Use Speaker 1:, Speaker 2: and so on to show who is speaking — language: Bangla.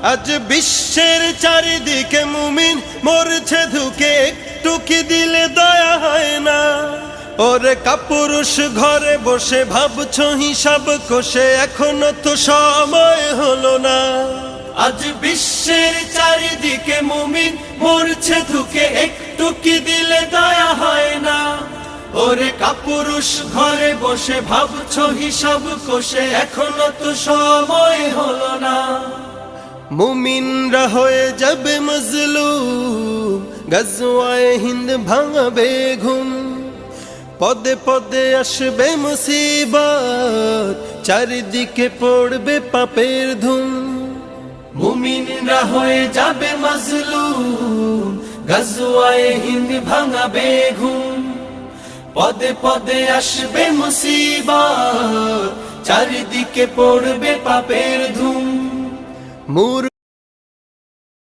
Speaker 1: আজ বিশ্বের চারিদিকে মুমিন মরছে ধুকে, একটু কি দিলে দয়া হয় না? ওরে কাপুরুষ ঘরে বসে ভাবছো হিসাব কষে, এখনো তো সময় হলো না। আজ বিশ্বের চারিদিকে মুমিন মরছে ধুকে, একটু কি দিলে দয়া হয় না? ওরে কাপুরুষ ঘরে বসে ভাবছো হিসাব কষে, এখনো তো সময় হলো না। মুমিনরা হয়ে যাবে মজলুম, গজওয়ায়ে হিন্দ ভাঙাবে ঘুম। পদে পদে আসবে মুসিবত, চারিদিকে পড়বে পাপের ধুম। মুমিনরা হয়ে যাবে মজলুম, গজওয়ায়ে হিন্দ ভাঙাবে ঘুম। পদে পদে আসবে মুসিবত, চারিদিকে পড়বে পাপের ধুম। মূর্খ